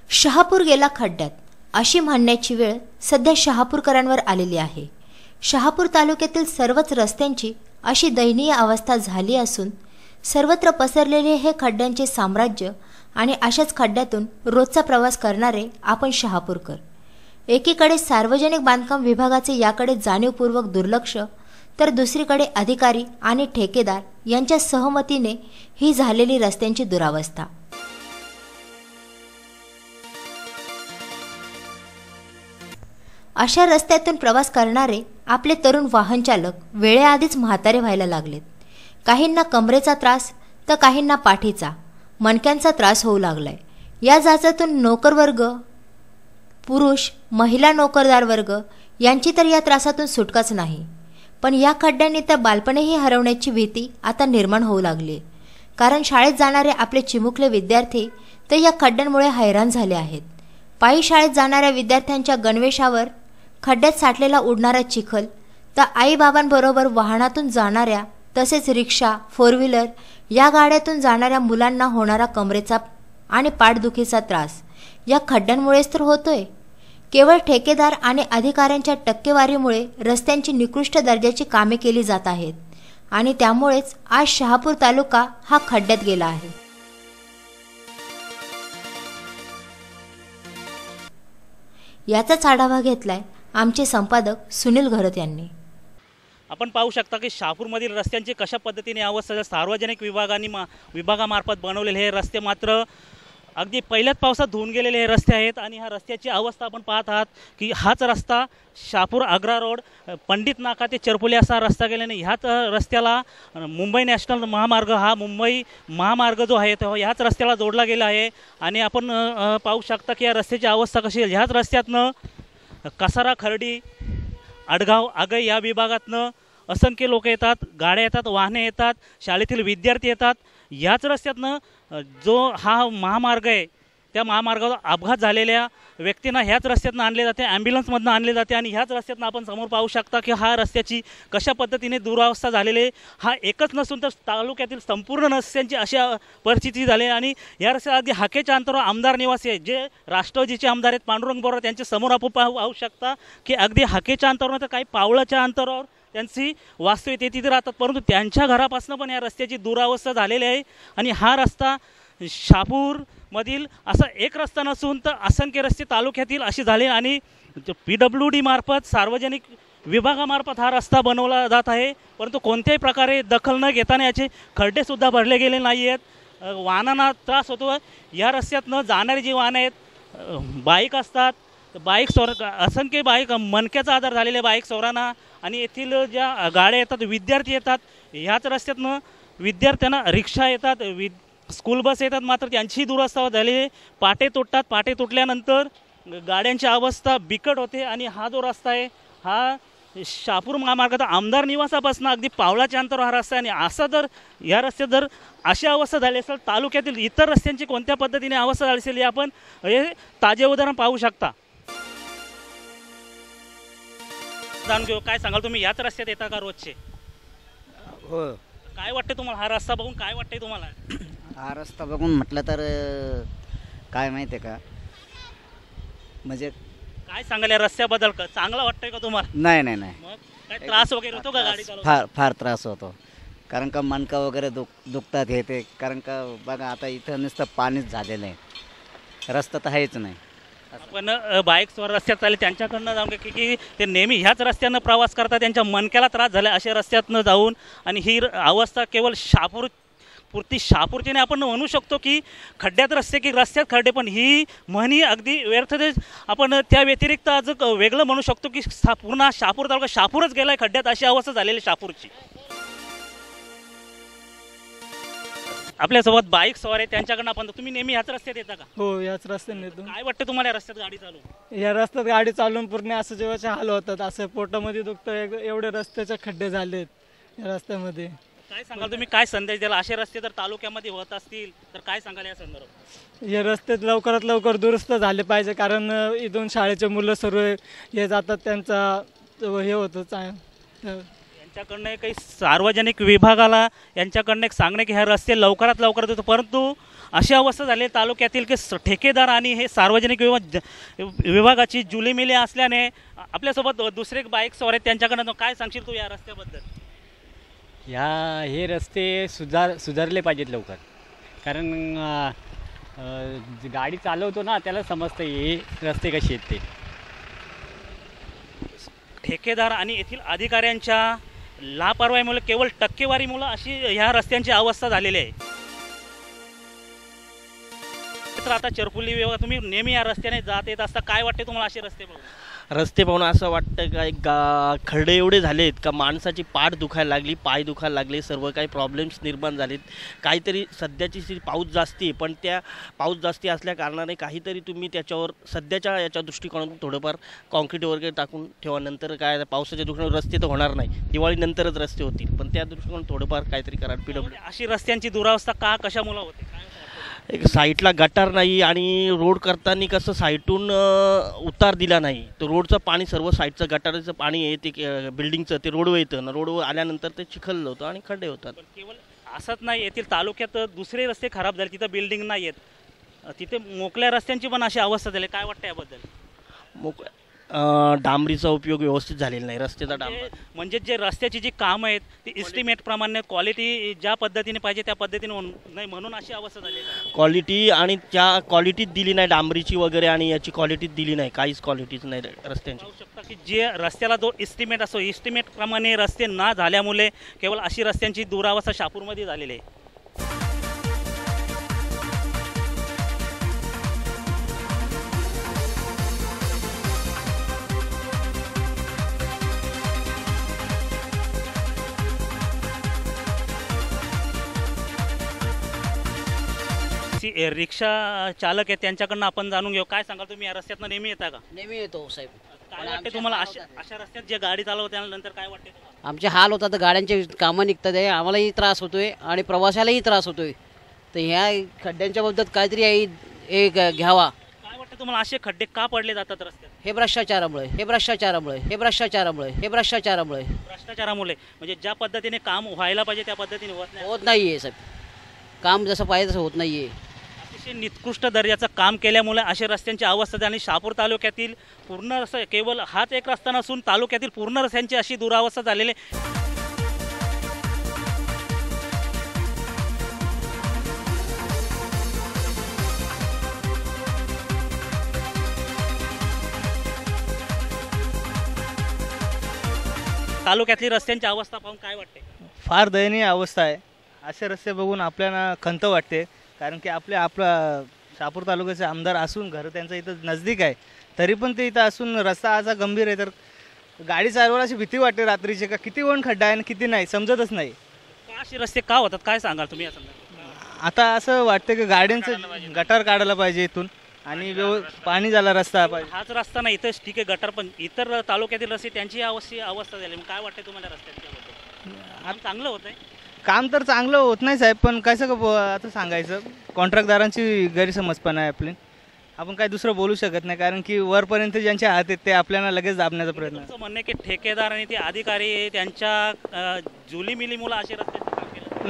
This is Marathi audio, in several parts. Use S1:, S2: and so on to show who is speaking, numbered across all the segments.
S1: शहापूर गेला खड्ड्यात अशी म्हणण्याची वेळ सध्या शहापूरकरांवर आलेली आहे। शहापूर तालुक्यातील सर्वच रस्त्यांची अशी दयनीय अवस्था झाली असून सर्वत्र पसरलेले हे खड्ड्यांचे साम्राज्य आणि अशाच खड्ड्यातून रोजचा प्रवास करणारे आपण शहापूरकर। एकीकडे सार्वजनिक बांधकाम विभागाचे याकडे जाणीवपूर्वक दुर्लक्ष, तर दुसरीकडे अधिकारी आणि ठेकेदार यांच्या सहमतीने ही झालेली रस्त्यांची दुरावस्था। अशा रस्त्यातून प्रवास करणारे आपले तरुण वाहन चालक वेळेआधीच म्हातारे व्हायला लागलेत। काहींना कमरेचा त्रास तर काहींना पाठीचा, मणक्यांचा त्रास होऊ लागलाय। या जाचातून नोकरवर्ग, पुरुष, महिला नोकरदार वर्ग यांची तर या त्रासातून सुटकाच नाही। पण या खड्ड्यांनी तर बालपणही हरवण्याची भीती आता निर्माण होऊ लागली, कारण शाळेत जाणारे आपले चिमुकले विद्यार्थी तर या खड्ड्यांमुळे हैराण झाले आहेत। पायी शाळेत जाणाऱ्या विद्यार्थ्यांच्या गणवेशावर खड्ड्यात साठलेला उडणारा चिखल, तर आईबाबांबरोबर वाहनातून जाणाऱ्या तसेच रिक्षा, फोर व्हीलर या गाड्यातून जाणाऱ्या मुलांना होणारा कमरेचा आणि पाठदुखीचा त्रास या खड्ड्यांमुळेच तर होतोय। केवळ ठेकेदार आणि अधिकाऱ्यांच्या टक्केवारीमुळे रस्त्यांची निकृष्ट दर्जाची कामे केली जात आहेत आणि त्यामुळेच आज शहापूर तालुका हा खड्ड्यात गेला आहे। याचाच आढावा घेतलाय आमचे संपादक सुनील घरत यांनी।
S2: आपण पाहू शकता की शहापूरमधील रस्त्यांची कशा पद्धतीने अवस्था सार्वजनिक विभागामार्फत बनवलेले हे रस्ते मात्र अगदी पहिल्याच पावसात धुवून गेलेले हे रस्ते आहेत। आणि ह्या रस्त्याची अवस्था आपण पाहत आहात की हाच रस्ता शहापूर आग्रा रोड पंडित नाका ते चरपोली असा रस्ता गेल्याने ह्याच रस्त्याला मुंबई नॅशनल महामार्ग, हा मुंबई महामार्ग जो आहे तो ह्याच रस्त्याला जोडला गेला आहे। आणि आपण पाहू शकता की या रस्त्याची अवस्था कशी आहे। ह्याच रस्त्यातनं कसारा, खर्डी, अडगाव, आगई या विभागातनं असंख्य लोक येतात, गाड्या येतात, वाहने येतात, शाळेतील विद्यार्थी येतात। याच रस्त्यातनं जो हा महामार्ग आहे त्या महामार्गावर अपघात झालेल्या व्यक्तींना ह्याच रस्त्यातनं आणले जाते, ॲम्ब्युलन्समधनं आणले जाते। आणि ह्याच रस्त्यातनं आपण समोर पाहू शकता की हा रस्त्याची कशा पद्धतीने दुरावस्था झालेली आहे। हा एकच नसून तर तालुक्यातील संपूर्ण रस्त्यांची अशी परिस्थिती झाली आहे। आणि या रस्त्याला अगदी हाकेच्या अंतरावर आमदार निवासी आहे, जे राष्ट्रवादीचे आमदार आहेत पांडुरंग बोरात, त्यांच्या समोर आपण पाहू शकता की अगदी हाकेच्या अंतरावर तर काही पावलाच्या अंतरावर त्यांची वास्तव्य ते तिथे राहतात, परंतु त्यांच्या घरापासून पण या रस्त्याची दुरावस्था झालेली आहे। आणि हा रस्ता शहापूरमधील असा एक रस्ता नसून तर असंख्य रस्ते तालुक्यातील असे झाले। आणि PWD मार्फत, सार्वजनिक विभागामार्फत हा रस्ता बनवला जात आहे, परंतु कोणत्याही प्रकारे दखल न घेताना याचे खड्डेसुद्धा भरले गेले नाही आहेत। वाहनांना त्रास होतो। या रस्त्यातनं जाणारी जी वाहनं आहेत, बाईक असतात, बाईक असंख्य बाईक मणक्याचा आजार झालेल्या बाईक चोरांना आणि येथील ज्या गाड्या येतात, विद्यार्थी येतात, ह्याच रस्त्यातनं विद्यार्थ्यांना रिक्षा येतात, स्कूल बस येतात, मात्र त्यांची दुरावस्था झाली। पाटे तुटतात, पाटे तुटल्यानंतर गाड्यांची अवस्था बिकट होते। आणि हा जो रस्ता आहे हा शहापूर महामार्गाचा आमदार निवासापासून अगदी पावलाच्या अंतरावर हा रस्ता आहे। आणि असा जर या रस्त्यात जर अशी अवस्था झाली असेल, तालुक्यातील इतर रस्त्यांची कोणत्या पद्धतीने अवस्था झाली असेल, आपण हे ताजे उदाहरण पाहू शकता। जाणून घेऊ, काय सांगाल तुम्ही, याच रस्त्यात येता का रोजचे?
S3: हो।
S2: काय वाटते तुम्हाला, हा रस्ता बघून काय वाटते तुम्हाला?
S3: हा रस्ता बघून म्हटलं तर काय माहिती आहे का, म्हणजे
S2: काय सांगाल या रस्त्याबद्दल? चांगला वाटतंय का तुम्हाला?
S3: नाही नाही नाही,
S2: मग काय त्रास वगैरे होतो का गाडी चालवताना?
S3: फार त्रास होतो, कारण का मणका वगैरे दुखतात हे ते। कारण का बघा आता इथं नुसतं पाणीच झालेलं आहे, रस्ता तर आहेच नाही।
S2: आपण बाईकवर रस्त्यात चालले त्यांच्याकडनं जाऊन की ते नेहमी ह्याच रस्त्यानं प्रवास करतात, त्यांच्या मणक्याला त्रास झाला अशा रस्त्यातनं जाऊन। आणि ही अवस्था केवळ शहापूरची नाही, आपण म्हणू शकतो की खड्ड्यात रस्ते की रस्त्यात खड्डे, पण ही म्हणी अगदी व्यर्थच। आपण त्या व्यतिरिक्त आज वेगळं म्हणू शकतो की पूर्ण शहापूर तालुका शहापूरच गेला आहे खड्ड्यात, अशी अवस्था झालेली शहापूरची। आपल्यासोबत बाईक सवार आहे, त्यांच्याकडनं आपण, तुम्ही नेहमी ह्याच रस्त्यात येता का?
S4: हो, याच रस्त्याने येतो।
S2: काय वाटतं तुम्हाला या रस्त्यात गाडी चालवून?
S4: या रस्त्यात गाडी चालवून पूर्ण असं जेव्हाचे हाल होतात, असं पोटामध्ये दुखतं, एवढे रस्त्याचे खड्डे झालेत या रस्त्यामध्ये।
S2: काय सांगाल तुम्ही, काय संदेश द्याल? असे रस्ते जर तालुक्यामध्ये होत असतील तर काय सांगाल या संदर्भात?
S4: हे रस्ते लवकरात लवकर दुरुस्त झाले पाहिजे, कारण इथून शाळेचे मुलं सर्व हे जातात, त्यांचा हे होतं
S2: यांच्याकडनं काही सार्वजनिक विभागाला यांच्याकडनं एक सांगणे की हे रस्ते लवकरात लवकर देतो, परंतु अशी अवस्था झाली आहे तालुक्यातील की ठेकेदार आणि हे सार्वजनिक विभागाची जुलीमिली असल्याने आपल्यासोबत दुसरे बाईक सवार आहेत, त्यांच्याकडनं काय सांगशील तू या रस्त्याबद्दल?
S5: हे रस्ते सुधारले पाहिजेत लवकर, कारण गाडी चालवतो ना त्याला समजतं हे रस्ते कसे आहेत ते.
S2: ठेकेदार आणि येथील अधिकाऱ्यांच्या लापरवाहीमुळे, केवळ टक्केवारीमुळे अशी ह्या रस्त्यांची अवस्था झालेली आहे. तर आता चरपुली विभाग तुम्ही नेहमी या रस्त्याने जात येत असता, काय वाटते तुम्हाला असे रस्ते पाहून?
S6: रस्ते पाहून असं वाटतं का खड्डे एवढे झालेत का माणसाची पाठ दुखायला लागली, पाय दुखायला लागले, सर्व काही प्रॉब्लेम्स निर्माण झालेत. काहीतरी सध्याची पाऊस जास्ती आहे, पण त्या पाऊस जास्ती असल्या कारणाने काहीतरी तुम्ही त्याच्यावर सध्याच्या याच्या दृष्टिकोनातून थोडंफार कॉन्क्रीट वगैरे टाकून ठेवा. नंतर काय पावसाच्या दुष्काळात रस्ते तर होणार नाही, दिवाळीनंतरच रस्ते होतील, पण त्या दृष्टिकोनातून थोडंफार काहीतरी करा. PWD
S2: अशी रस्त्यांची दुरावस्था का कशामुळे होते काय वाटतं?
S6: एक साईडला गटार नाही आणि रोड करताना कसं साईडून उतार दिला नाही, तर रोडचं पाणी सर्व साईडचं गटाराचं पाणी आहे ते बिल्डिंगचं ते रोडवर येतं ना, रोडवर आल्यानंतर ते चिखल होतं आणि खड्डे होतात.
S2: पण केवळ असंच नाही, येथील तालुक्यात दुसरे रस्ते खराब झाले, तिथं बिल्डिंग नाही आहेत, तिथे मोकळ्या रस्त्यांची पण अशी अवस्था झाली. काय वाटतं याबद्दल?
S6: डांबरीचा उपयोग व्यवस्थित झालेला नाही, रस्त्याचा डांबर
S2: म्हणजे जे रस्त्याची जी कामं आहेत ती इस्टिमेट प्रमाणे क्वालिटी ज्या पद्धतीने पाहिजे त्या पद्धतीने नाही, म्हणून अशी अवस्था झाली आहे.
S6: क्वालिटी आणि त्या क्वालिटीत दिली नाही डांबरीची वगैरे, आणि याची क्वालिटीत दिली नाही, काहीच क्वालिटीच नाही रस्त्यांची.
S2: पाहू शकता की जे रस्त्याला जो इस्टिमेट असतो, इस्टिमेट प्रमाणे रस्ते न झाल्यामुळे केवळ अशी रस्त्यांची दुरावस्था शहापूरमध्ये झालेली आहे. रिक्षा चालक आहेत त्यांच्याकडनं आपण जाणून घेऊ. काय सांगाल तुम्ही, या रस्त्यातनं नेहमी येता का?
S7: नेहमी येतो साहेब.
S2: काय वाटते तुम्हाला अशा रस्त्यात जे गाडी चालवल्यानंतर काय वाटते तुम्हाला?
S7: आमचे हाल होतात, गाड्यांचे कामं निघतात आहे, आम्हालाही त्रास होतोय आणि प्रवाशालाही त्रास होतोय. तर ह्या खड्ड्यांच्या बाबतीत काहीतरी एक घ्यावा.
S2: काय वाटतं तुम्हाला, असे खड्डे का पडले जातात रस्त्यात?
S7: हे भ्रष्टाचारामुळे
S2: भ्रष्टाचारामुळे. म्हणजे ज्या पद्धतीने काम व्हायला पाहिजे त्या पद्धतीने
S7: होत नाहीये साहेब. काम जसं पाहिजे तसं होत नाहीये.
S2: अतिशय निकृष्ट दर्जाचं काम केल्यामुळे अशा रस्त्यांची अवस्था झाली. शहापूर तालुक्यातील पूर्ण रस्ता, केवळ हाच एक रस्ता नसून तालुक्यातील पूर्ण रस्त्यांची अशी दुरावस्था झालेली. तालुक्यातली रस्त्यांची अवस्था पाहून काय वाटते?
S4: फार दयनीय अवस्था आहे. असे रस्ते बघून आपल्याला खंत वाटते, कारण की आपला शहापूर तालुक्याचे आमदार असून घर त्यांचं इथं नजदीक आहे, तरी पण ते इथं असून रस्ता असा गंभीर आहे, तर गाडी चालवायला अशी भीती वाटते रात्रीची, का किती वन खड्डा आहे आणि किती नाही समजतच नाही.
S2: असे रस्ते का होतात काय सांगाल तुम्ही या संदर्भात?
S4: आता असं वाटतं की गाड्यांचं गटार काढायला पाहिजे इथून, आणि पाणी झाला रस्ता पाहिजे.
S2: हाच रस्ता नाही, इथं ठीक आहे गटार, पण इतर तालुक्यातील रस्ते त्यांची अवस्था झाली. काय वाटते तुम्हाला रस्त्याच्या? काम चांगलं होत आहे?
S4: काम तर चांगलं होत नाही साहेब, पण कसं आता सांगायचं, कॉन्ट्रॅक्टदारांची गैरसमज पण आहे आपली. आपण काय दुसरं बोलू शकत नाही, कारण की वरपर्यंत ज्यांचे हात आहेत ते आपल्याला लगेच दाबण्याचा प्रयत्न.
S2: तुमचं म्हणणं आहे की ठेकेदार आणि ते अधिकारी त्यांच्या जुलीमिलीमुळे असे रस्त्याचं काम केलं?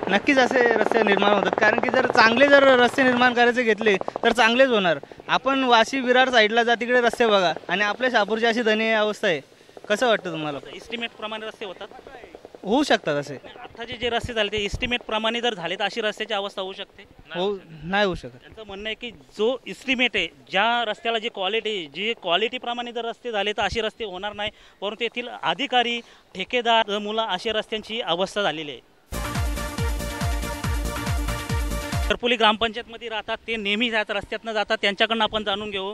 S4: नक्कीच असे रस्ते निर्माण होतात, कारण की जर रस्ते निर्माण करायचे घेतले तर चांगलेच होणार. आपण वाशी विरार साईडला जा, तिकडे रस्ते बघा, आणि आपल्या शहापूरची अशी दयनीय अवस्था आहे. कसं वाटतं तुम्हाला?
S2: इस्टिमेट प्रमाणे रस्ते होतात?
S4: होऊ शकतात असे.
S2: आत्ताचे जे रस्ते झाले ते इस्टिमेट प्रमाणे जर झाले तर अशी रस्त्याची अवस्था होऊ शकते?
S4: नाही होऊ शकत.
S2: त्यांचं म्हणणं आहे की जो इस्टिमेट आहे, ज्या रस्त्याला जी क्वालिटी प्रमाणे जर रस्ते झाले तर असे रस्ते होणार नाही, परंतु येथील अधिकारी ठेकेदार मुलं अशा रस्त्यांची अवस्था झालेली आहे. चरपुली ग्रामपंचायतमध्ये राहतात, ते नेहमी जात रस्त्यातनं जातात, त्यांच्याकडनं आपण जाणून घेऊ.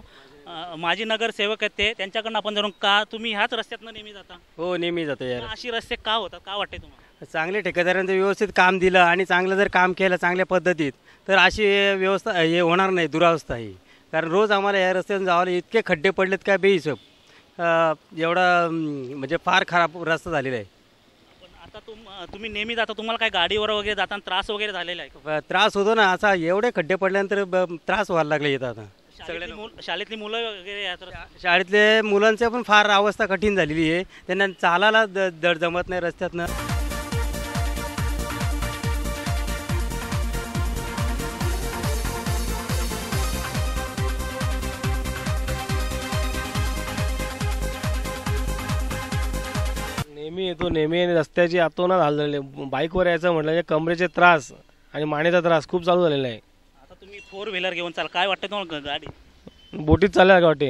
S2: माजी नगरसेवक आहेत ते, त्यांच्याकडनं आपण जाणून, का तुम्ही ह्याच रस्त्यातनं नेहमी जाता?
S5: हो, नेहमी जातो यार.
S2: अशी रस्ते का होतात, का वाटते तुम्हाला?
S5: चांगले ठेकेदारांचं व्यवस्थित काम दिलं आणि चांगलं जर काम केलं चांगल्या पद्धतीत, तर अशी व्यवस्था हे होणार नाही, दुरावस्था ही. कारण रोज आम्हाला या रस्त्यातून जावायला इतके खड्डे पडलेत काय बेहिशोब. एवढा म्हणजे फार खराब रस्ता झालेला आहे.
S2: आता तुम्ही नेहमी जाता, तुम्हाला काय गाडीवर वगैरे जाताना त्रास वगैरे झालेला आहे?
S5: त्रास होतो ना, असा एवढे खड्डे पडल्यानंतर त्रास व्हायला लागले येतात. आता
S2: शाळेतली मुलं वगैरे या तर
S5: शाळेतले मुलांची पण फार अवस्था कठीण झालेली आहे. त्यांना चालायला दड जमत नाही रस्त्यातनं.
S8: नेहमी रस्त्याची आतोनात हाल झालेले. बाईकवर यायचं म्हटलं की कमरेचे त्रास आणि मानेचा त्रास खूप चालू झालेला आहे.
S2: आता तुम्ही 4 व्हीलर घेऊन चाल, काय वाटतं तुम्हाला गाडी?
S8: बोटीत चालल्या वाटे.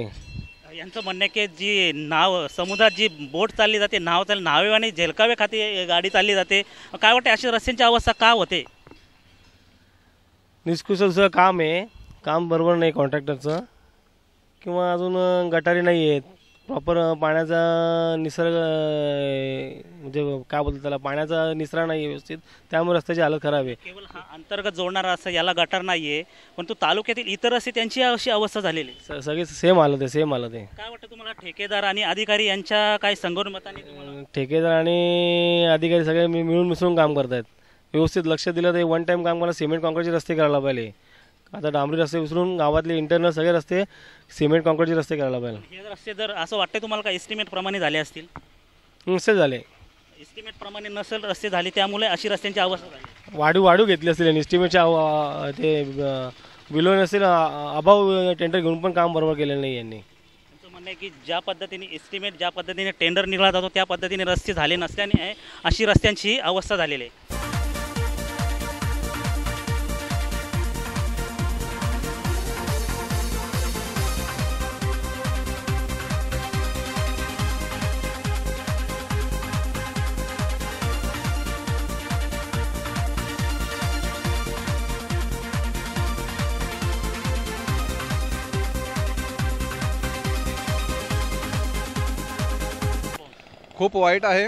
S2: यांचं म्हणणं आहे की जी नाव समुद्रात जी बोट चालली जाते, नावे आणि झेलकावे खाते गाडी चालली जाते. काय वाटते अशी रस्त्यांची अवस्था का होते?
S8: निष्कुशल काम आहे, काम बरोबर नाही कॉन्ट्रॅक्टरचं, किंवा अजून गटारी नाही आहेत प्रॉपर. पाण्याचा निसर्ग म्हणजे काय बोलतात त्याला, पाण्याचा निसरा नाही आहे व्यवस्थित, त्यामुळे रस्त्याची हालत खराब आहे.
S2: केवळ हा अंतर्गत जोडणारा असं याला गटार नाहीये, पण तो तालुक्यातील इतर रस्ते त्यांची अशी अवस्था झालेली आहे.
S8: सगळे सेम हालत आहे.
S2: काय वाटतं तुम्हाला, ठेकेदार आणि अधिकारी यांच्या काही संगोपनाने तुम्हाला?
S8: ठेकेदार आणि अधिकारी सगळे मिळून मिसळून काम करत आहेत. व्यवस्थित लक्ष दिलं तर वन टाइम काम करायला सिमेंट कॉन्क्रीटचे रस्ते करायला पाहिजे. आता डांबरी रस्ते विसरून गावातले इंटरनल सगळे रस्ते सिमेंट कॉन्क्रीटचे रस्ते करायला पाहिजे.
S2: हे रस्ते जर असं वाटतं तुम्हाला का एस्टिमेट प्रमाणे झाले असतील?
S8: नसेल झाले,
S2: एस्टिमेट प्रमाणे नसेल रस्ते झाले, त्यामुळे अशी रस्त्यांची अवस्था झाली.
S8: वाढू घेतली असतील एस्टिमेटच्या ते बिलो नसेल, अभाव टेंडर घेऊन पण काम बरोबर केलेलं नाही यांनी.
S2: त्यांचं म्हणणं आहे की ज्या पद्धतीने टेंडर निघाला जातो त्या पद्धतीने रस्ते झाले नसल्याने अशी रस्त्यांची अवस्था झालेली आहे.
S9: खूप वाईट आहे.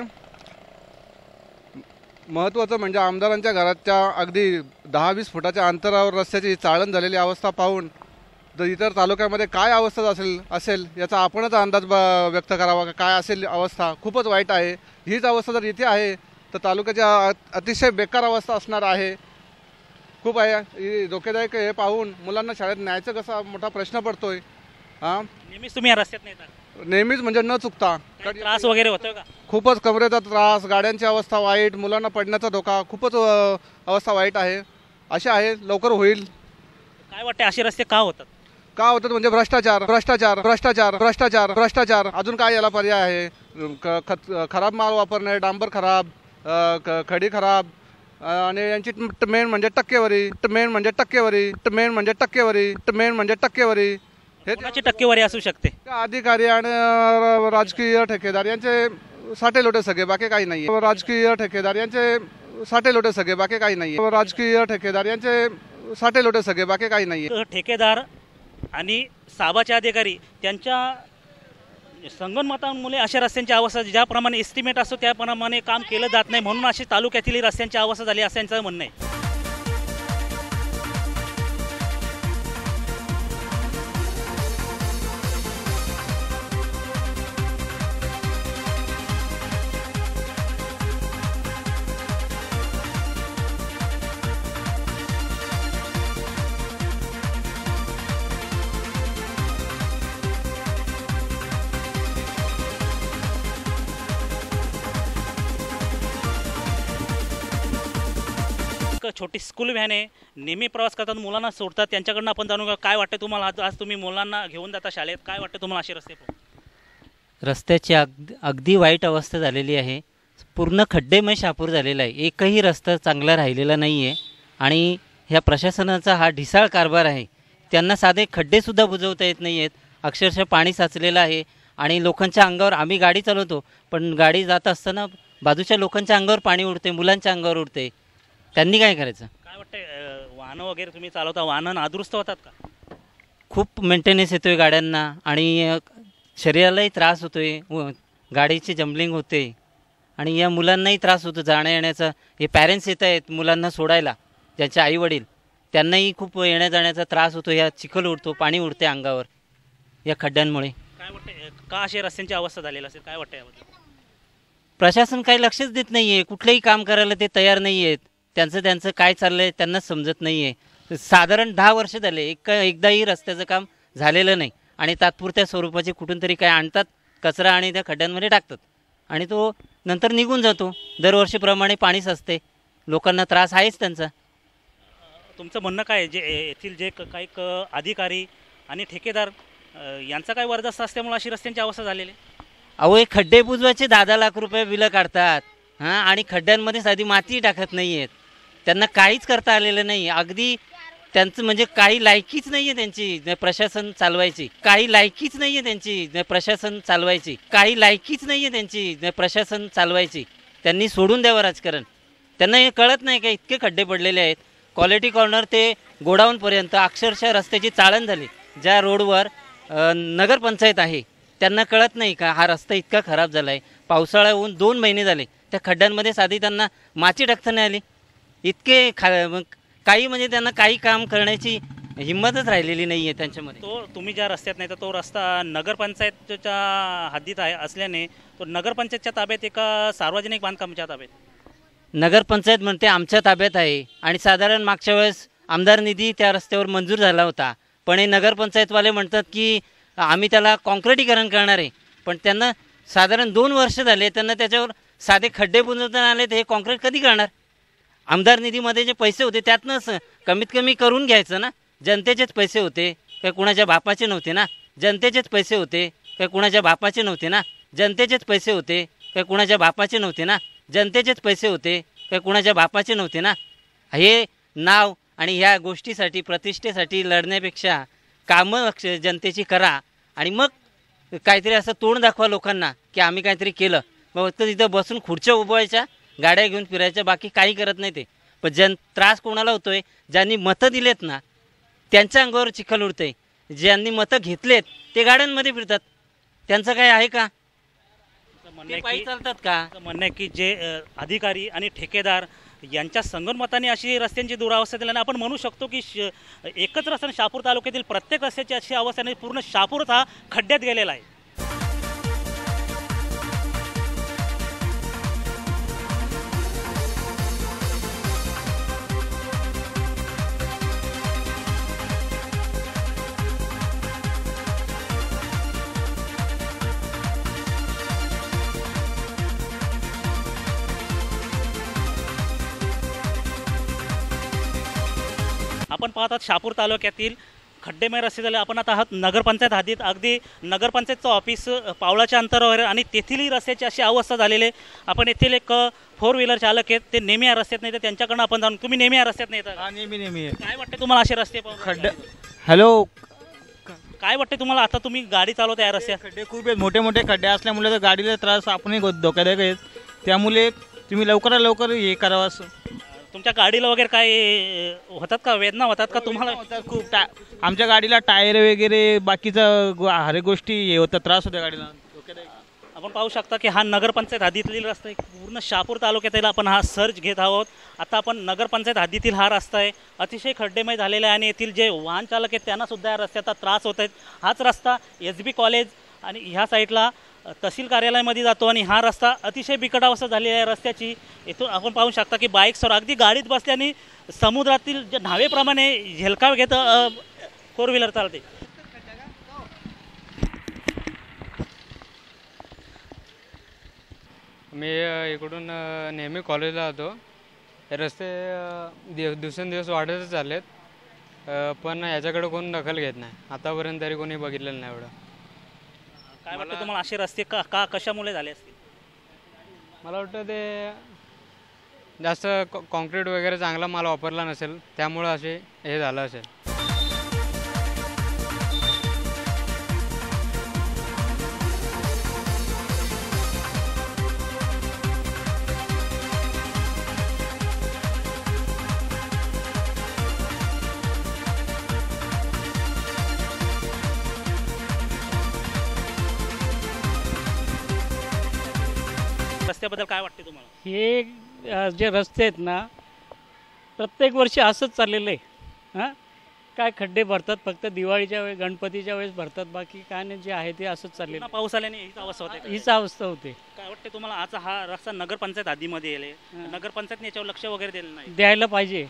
S9: महत्त्वाचं म्हणजे आमदारांच्या घराच्या अगदी 10-20 फुटाच्या अंतरावर रस्त्याची चाळण झालेली अवस्था पाहून तर इतर तालुक्यामध्ये काय अवस्था असेल याचा आपणच अंदाज व्यक्त करावा. काय असेल अवस्था खूपच वाईट आहे. हीच अवस्था जर इथे आहे तर तालुक्याच्या अतिशय बेकार अवस्था असणार आहे. खूप आहे धोकेदायक. हे पाहून मुलांना शाळेत न्यायचं कसा मोठा प्रश्न पडतोय.
S2: नेहमीच तुम्ही या रस्त्यात नेता?
S9: नेहमीच म्हणजे न चुकता.
S2: त्रास वगैरे होतोय का?
S9: खूपच कमरेचा त्रास, गाड्यांची अवस्था वाईट, मुलांना पडण्याचा धोका, खूपच अवस्था वाईट आहे. असे आहे, लवकर होईल.
S2: काय वाटते असे रस्ते का होतात?
S9: म्हणजे भ्रष्टाचार. अजून काय याला पर्याय आहे? खराब माल वापरणे, डांबर खराब, खडी खराब, आणि यांची मेन म्हणजे टक्केवारी.
S2: हे टक्केवारी असू शकते.
S9: अधिकारी आणि राजकीय ठेकेदार यांचे साठे लोटे सगळे, बाकी काही नाही. राजकीय ठेकेदार यांचे साठे लोटे सगळे, बाकी काही नाही.
S2: ठेकेदार आणि साबाचे अधिकारी त्यांच्या संगनमतामुळे अशा रस्त्यांची अवस्था, ज्याप्रमाणे एस्टिमेट असतो त्याप्रमाणे काम केलं जात नाही, म्हणून अशी तालुक्यातील रस्त्यांची अवस्था झाली असं त्यांचं म्हणणं आहे. छोटी स्कूल व्हॅन आहे, नेहमी प्रवास करतात, मुलांना सोडतात. त्यांच्याकडनं आपण जाणून घेऊ. काय वाटतं तुम्हाला, आज तुम्ही मुलांना घेऊन जाता शाळेत, काय वाटतं तुम्हाला असे रस्ते?
S10: रस्त्याची अगदी वाईट अवस्था झालेली आहे. पूर्ण खड्डेमय शापूर झालेला आहे. एकही रस्ता चांगला राहिलेला नाही आहे. आणि ह्या प्रशासनाचा हा ढिसाळ कारभार आहे. त्यांना साधे खड्डेसुद्धा बुजवता येत नाही आहेत. अक्षरशः पाणी साचलेलं आहे. आणि लोकांच्या अंगावर, आम्ही गाडी चालवतो पण गाडी जात असताना बाजूच्या लोकांच्या अंगावर पाणी उडते, मुलांच्या अंगावर उडते. त्यांनी काय करायचं?
S2: काय वाटतंय, वाहनं वगैरे तुम्ही चालवता, वाहनं नादुरुस्त होतात का?
S10: खूप मेंटेनन्स येतोय गाड्यांना आणि शरीरालाही त्रास होतोय, गाडीची जम्बलिंग होते आणि या मुलांनाही त्रास होतो जाण्या येण्याचा. हे पॅरेंट्स येत आहेत मुलांना सोडायला, ज्यांचे आईवडील, त्यांनाही खूप येण्या जाण्याचा त्रास होतो. या चिखल उडतो, पाणी उडते अंगावर या खड्ड्यांमुळे.
S2: काय वाटतंय, का अशी रस्त्यांची अवस्था झालेली असेल, काय वाटतं याबद्दल?
S10: प्रशासन काही लक्षच देत नाही आहे. कुठलंही काम करायला ते तयार नाही आहेत. त्यांचं काय चाललं आहे त्यांनाच समजत नाही आहे. साधारण 10 वर्ष झाले एकदाही रस्त्याचं काम झालेलं नाही आणि तात्पुरत्या स्वरूपाचे कुठून तरी काय आणतात कचरा आणि त्या खड्ड्यांमध्ये टाकतात आणि तो नंतर निघून जातो. दरवर्षीप्रमाणे पाणी साचते, लोकांना त्रास आहेच त्यांचा.
S2: तुमचं म्हणणं काय आहे, जे येथील जे काही अधिकारी आणि ठेकेदार यांचा काय वर्दस्त असल्यामुळे अशी रस्त्यांची अवस्था झालेली आहे?
S10: अहो, हे खड्डे बुजवायचे 10-10 लाख रुपये बिलं काढतात हां, आणि खड्ड्यांमध्ये साधी माती टाकत नाही आहेत. त्यांना काहीच करता आलेलं नाही. अगदी त्यांचं म्हणजे काही लायकीच नाही आहे त्यांची प्रशासन चालवायची, काही लायकीच नाही आहे त्यांची प्रशासन चालवायची, काही लायकीच नाही आहे त्यांची प्रशासन चालवायची. त्यांनी सोडून द्यावं राजकारण. त्यांना हे कळत नाही का इतके खड्डे पडलेले आहेत. क्वालिटी कॉर्नर ते गोडाऊनपर्यंत अक्षरशः रस्त्याची चाळण झाली. ज्या रोडवर नगरपंचायत आहे त्यांना कळत नाही का हा रस्ता इतका खराब झाला आहे. पावसाळा होऊन 2 महिने झाले, त्या खड्ड्यांमध्ये साधी त्यांना माती टाकता नाही आली. इतके काही म्हणजे त्यांना काही काम करण्याची हिंमतच राहिलेली नाही आहे त्यांच्यामध्ये.
S2: तो तुम्ही ज्या रस्त्यात नाही तर तो रस्ता नगरपंचायतच्या हद्दीत आहे असल्याने तो नगरपंचायतच्या ताब्यात एका सार्वजनिक बांधकामाच्या ताब्यात?
S10: नगरपंचायत म्हणते आमच्या ताब्यात आहे आणि साधारण मागच्या वेळेस आमदार निधी त्या रस्त्यावर मंजूर झाला होता, पण हे नगरपंचायतवाले म्हणतात की आम्ही त्याला कॉन्क्रिटीकरण करणार आहे. पण त्यांना साधारण 2 वर्ष झाले, त्यांना त्याच्यावर साधे खड्डे बुजवता आले, तर हे कॉन्क्रीट कधी करणार? आमदार निधीमध्ये जे पैसे होते त्यातनंच कमीत कमी करून घ्यायचं ना. जनतेचेच पैसे होते, काही कुणाच्या बापाचे नव्हते ना. जनतेचेच पैसे होते, काही कुणाच्या बापाचे नव्हते ना. जनतेचेच पैसे होते, काही कुणाच्या बापाचे नव्हते ना. जनतेचेच पैसे होते, काही कुणाच्या बापाचे नव्हते ना. हे नाव आणि ह्या गोष्टीसाठी प्रतिष्ठेसाठी लढण्यापेक्षा कामं जनतेची करा आणि मग काहीतरी असं तोंड दाखवा लोकांना की आम्ही काहीतरी केलं. मग फक्त तिथं बसून खुर्च्या उभवायच्या, गाड्या घेऊन फिरायच्या, बाकी काही करत नाही ते. पण त्रास कोणाला होतोय? ज्यांनी मतं दिलेत ना त्यांच्या अंगावर चिखल उडतंय. ज्यांनी मतं घेतलेत ते गाड्यांमध्ये फिरतात, त्यांचं काय आहे का? पायी चालतात का?
S2: म्हणणं आहे की जे अधिकारी आणि ठेकेदार यांच्या संगनमताने अशी रस्त्यांची दुरावस्था झाल्याने आपण म्हणू शकतो की एकच रस्ता शहापूर तालुक्यातील प्रत्येक रस्त्याची अशी अवस्था नाही, पूर्ण शहापूरच हा खड्ड्यात गेलेला आहे. आपण पाहतात शहापूर तालुक्यातील खड्डेमय रस्ते झाले. आपण आता आहात नगरपंचायत हद्दीत, अगदी नगरपंचायतचं ऑफिस पावलाच्या अंतरावर आणि तेथीलही रस्त्याची अशी अवस्था झालेली आहे. आपण येथील एक 4 व्हीलर चालक आहेत, ते नेहमी या रस्त्यात नाही तर त्यांच्याकडनं आपण जाणून, तुम्ही नेहमी या रस्त्यात नाही तर?
S4: नेहमी
S2: काय वाटते तुम्हाला असे रस्ते
S4: खड्डे? हॅलो,
S2: काय वाटते तुम्हाला आता तुम्ही गाडी चालवता या रस्त्यात?
S4: खड्डे खूप आहेत, मोठे मोठे खड्डे असल्यामुळे तर गाडीला त्रास आपणही धोकादायक आहेत. त्यामुळे तुम्ही लवकरात लवकर हे करावं. असं
S2: तुमच्या गाडीला वगैरे काय होतात का, वेदना होतात का तुम्हाला?
S4: होतात खूप. आमच्या गाडीला टायर वगैरे बाकीचं हर गोष्टी हे होतात, त्रास होत्या गाडीला.
S2: आपण पाहू शकता की हा नगरपंचायत हद्दीतील रस्ता आहे. पूर्ण शहापूर तालुक्यातील आपण हा सर्च घेत आहोत. आता आपण नगरपंचायत हद्दीतील हा रस्ता आहे, अतिशय खड्डेमय झालेला आहे आणि येथील जे वाहन चालक आहेत त्यांनासुद्धा या रस्त्याचा त्रास होत आहेत. हाच रस्ता SB कॉलेज आणि ह्या साईडला तहसील कार्यालयामध्ये जातो आणि हा रस्ता अतिशय बिकट अवस्था झालेली आहे रस्त्याची. इथून आपण पाहू शकता की बाईक्सवर अगदी गाडीत बसल्याने समुद्रातील जे न्हावेप्रमाणे झेलकाव घेत 4 व्हीलर चालते.
S11: मी इकडून नेहमी कॉलेजला जातो. हे रस्ते दिवसेंदिवस वाढतच चाललेत, पण याच्याकडे कोण दखल घेत नाही. आतापर्यंत तरी कोणी बघितलेलं नाही एवढं.
S2: काय वाटतं तुम्हाला असे रस्ते का कशामुळे झाले असतील?
S11: मला वाटतं ते जास्त कॉन्क्रीट वगैरे चांगला माल वापरला नसेल, त्यामुळं असे हे झालं असेल.
S2: रस्त्याबद्दल काय वाटते तुम्हाला?
S12: हे जे रस्ते आहेत ना प्रत्येक वर्षी असंच चाललेलं आहे. हां, काय खड्डे भरतात फक्त दिवाळीच्या वेळेस, गणपतीच्या वेळेस भरतात, बाकी काय नाही, जे आहे ते असंच चाललेलं.
S2: पाऊस आल्याने हीच अवस्था होते.
S12: हीच अवस्था होते.
S2: काय वाटते तुम्हाला? आज हा रस्ता नगरपंचायत हद्दीमध्ये येईल, नगरपंचायतने याच्यावर लक्ष वगैरे दिलं नाही?
S12: द्यायला पाहिजे,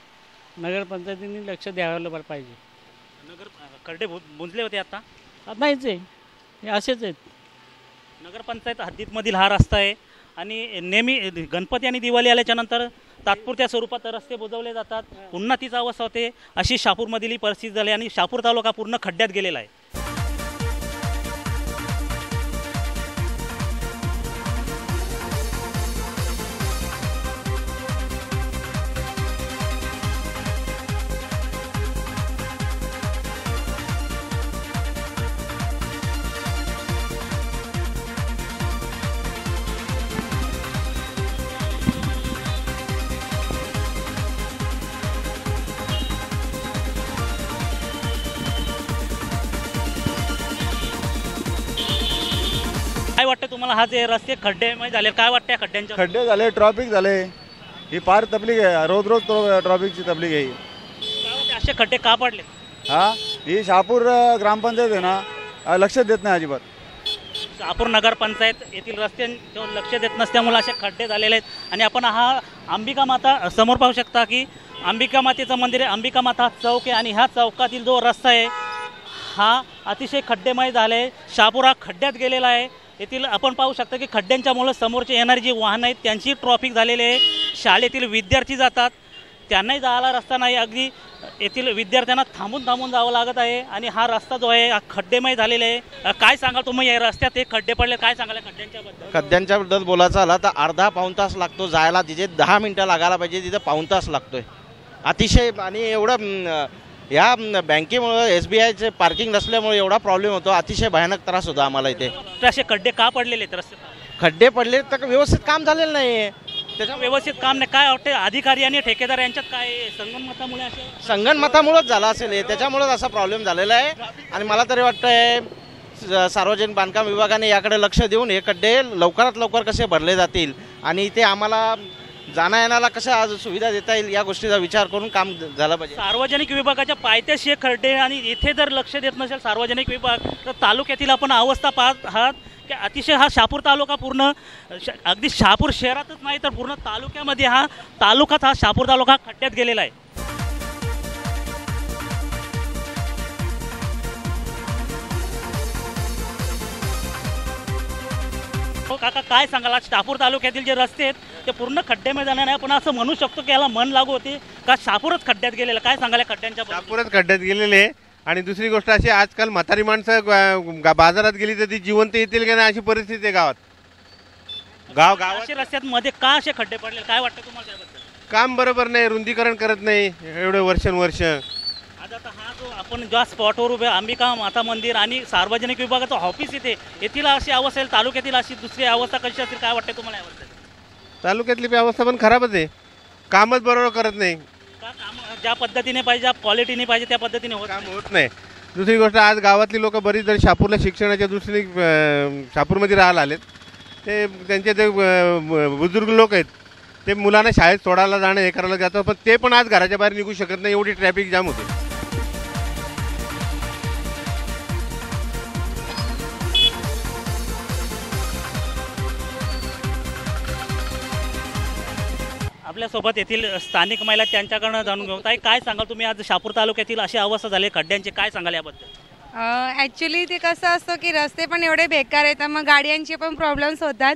S12: नगरपंचायतीने लक्ष द्यायला पाहिजे.
S2: खड्डे बुंजले होते आता
S12: नाहीच आहे, हे असेच आहेत.
S2: नगरपंचायत हद्दीतमधील हा रस्ता आहे आणि नेहमी गणपती आणि दिवाळी आल्याच्यानंतर तात्पुरत्या स्वरूपात रस्ते बुजवले जातात, पुन्हा तीच अवस्था होते. अशी शहापूरमधील ही परिस्थिती झाली आणि शहापूर तालुका पूर्ण खड्ड्यात गेलेला आहे. काय वाटतं तुम्हाला, हा जे रस्ते खड्डेमय झाले, काय वाटतं खड्ड्यांच्या?
S13: खड्डे झाले, ट्रॉफिक झाले, ही फार तकलीफ आहे. रोज रोज ट्रॉफिकची तकलीफ आहे.
S2: काय वाटतं असे खड्डे का पडले?
S13: हा, ही शहापूर ग्रामपंचायत आहे ना, लक्ष देत नाही अजिबात.
S2: शहापूर नगरपंचायत येथील रस्त्यांवर लक्ष देत नसल्यामुळे असे खड्डे झालेले आहेत. आणि आपण हा अंबिका माता समोर पाहू शकता की अंबिका मातेचं मंदिर आहे. अंबिका माता चौक आहे आणि ह्या चौकातील जो रस्ता आहे हा अतिशय खड्डेमय झाला आहे. शहापूर हा खड्ड्यात गेलेला आहे. येथील आपण पाहू शकता की खड्ड्यांच्यामुळे समोरचे येणारी जी वाहनं आहेत त्यांची ट्रॉफिक झालेली आहे. शाळेतील विद्यार्थी जातात, त्यांनाही जायला रस्ता नाही. अगदी येथील विद्यार्थ्यांना थांबून थांबून जावं लागत आहे आणि हा रस्ता जो आहे हा खड्डेमय झालेला आहे. काय सांगाल तुम्ही, या रस्त्यात हे खड्डे पडले, काय सांगाल खड्ड्यांच्याबद्दल?
S6: खड्ड्यांच्याबद्दल बोलायचं झालं तर अर्धा पाऊण तास लागतो जायला, तिथे 10 मिनटं लागायला पाहिजे, तिथे पाऊण तास लागतोय अतिशय. आणि एवढं या बँकेमुळं SBIचे पार्किंग नसल्यामुळे एवढा प्रॉब्लेम होतो, अतिशय भयानक त्रास होतो आम्हाला इथे.
S2: असे खड्डे का पडलेले आहेत रस्ते?
S6: खड्डे पडले तर व्यवस्थित काम झालेलं नाही आहे.
S2: त्याच्या व्यवस्थित काम नाही. काय वाटते अधिकारी आणि ठेकेदार यांच्यात काय संगनमतामुळे असे?
S6: संगनमतामुळेच झाला असेल हे, त्याच्यामुळेच असा प्रॉब्लेम झालेला आहे. आणि मला तरी वाटतंय सार्वजनिक बांधकाम विभागाने याकडे लक्ष देऊन हे खड्डे लवकरात लवकर कसे भरले जातील आणि इथे आम्हाला जाण्या येण्याला कशा आज सुविधा देता येईल या गोष्टीचा विचार करून काम झालं पाहिजे.
S2: सार्वजनिक विभागाच्या पायथ्याशी हे खड्डे आणि इथे जर लक्ष देत नसेल सार्वजनिक विभाग तर तालुक्यातील आपण अवस्था पाहत आहात की अतिशय हा शहापूर तालुका पूर्ण अगदी शहापूर शहरातच नाही तर पूर्ण तालुक्यामध्ये हा तालुकाच हा शहापूर तालुका खड्ड्यात गेलेला आहे. काका काय सांगाल, आज शहापूर तालुक्यातील जे रस्ते आहेत ते पूर्ण खड्डेमध्ये जाणार नाही, पण असं म्हणू शकतो की याला मन लागू होते का शहापूरच खड्ड्यात गेलेलं? काय सांगाल खड्ड्यांच्या?
S14: शहापूरच खड्ड्यात गेलेले आहे. आणि दुसरी गोष्ट अशी, आजकाल म्हातारी माणसं बाजारात गेली तर ती जिवंत येतील का नाही अशी परिस्थिती आहे गावात.
S2: असे रस्त्यांमध्ये का असे खड्डे पडले, काय वाटतं तुम्हाला त्याबद्दल?
S14: काम बरोबर नाही, रुंदीकरण करत नाही एवढे वर्षानुवर्ष.
S2: आता हा जो आपण ज्या स्पॉटवर उभे अंबिका माता मंदिर आणि सार्वजनिक विभागाचं ऑफिस इथे येथील अशी अवस्था आहे, तालुक्यातील अशी दुसरी अवस्था कशी असेल, काय वाटतं तुम्हाला याबद्दल?
S14: तालुक्यातली अवस्था पण खराबच आहे, कामच बरोबर करत नाही.
S2: काम ज्या पद्धतीने पाहिजे, ज्या क्वालिटीने पाहिजे त्या पद्धतीने
S14: काम होत नाही. दुसरी गोष्ट, आज गावातली लोक बरीच जण शहापूरला शिक्षणाच्या दृष्टीने शहापूरमध्ये राहायला आलेत. ते त्यांचे ते बुजुर्ग लोक आहेत, ते मुलांना शाळेत सोडायला जाणं हे करायला जातं, पण ते पण आज घराच्या बाहेर निघू शकत नाही, एवढी ट्रॅफिक जाम होते.
S2: आपल्यासोबत येथील स्थानिक महिला त्यांच्याकडनं जाणून घेऊ. ताई, काय सांगाल तुम्ही, आज शहापूर तालुक्यातील अशी अवस्था झाली खड्ड्यांची, काय सांगाल याबद्दल?
S15: ॲक्च्युली ते कसं असतं की रस्ते पण एवढे बेकार आहेत, मग गाड्यांचे पण प्रॉब्लेम्स होतात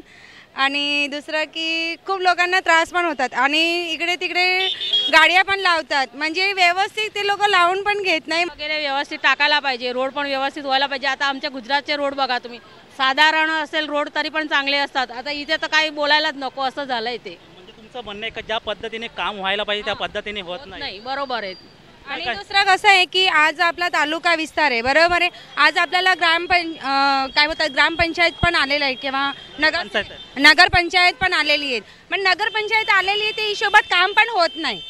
S15: आणि दुसरं की खूप लोकांना त्रास पण होतात आणि इकडे तिकडे गाड्या पण लावतात, म्हणजे व्यवस्थित ते लोक लावून पण घेत नाही.
S16: वगैरे व्यवस्थित टाकायला पाहिजे, रोड पण व्यवस्थित व्हायला पाहिजे. आता आमच्या गुजरातचे रोड बघा तुम्ही, साधारण असेल रोड तरी पण चांगले असतात, आता इथे तर काही बोलायलाच नको असं झालं आहे. ते
S2: तुमचं म्हणणं आहे का ज्या पद्धतीने काम व्हायला पाहिजे त्या पद्धतीने होत नाही?
S16: बरोबर आहे.
S15: आणि दुसरं कसं आहे की आज आपला तालुका विस्तार आहे, बरोबर आहे. आज आपल्याला काय बोलतात ग्रामपंचायत पण आलेलं आहे किंवा नगरपंचायत पण आलेली आहेत, पण नगरपंचायत आलेली आहे त्या हिशोबात काम पण होत नाही.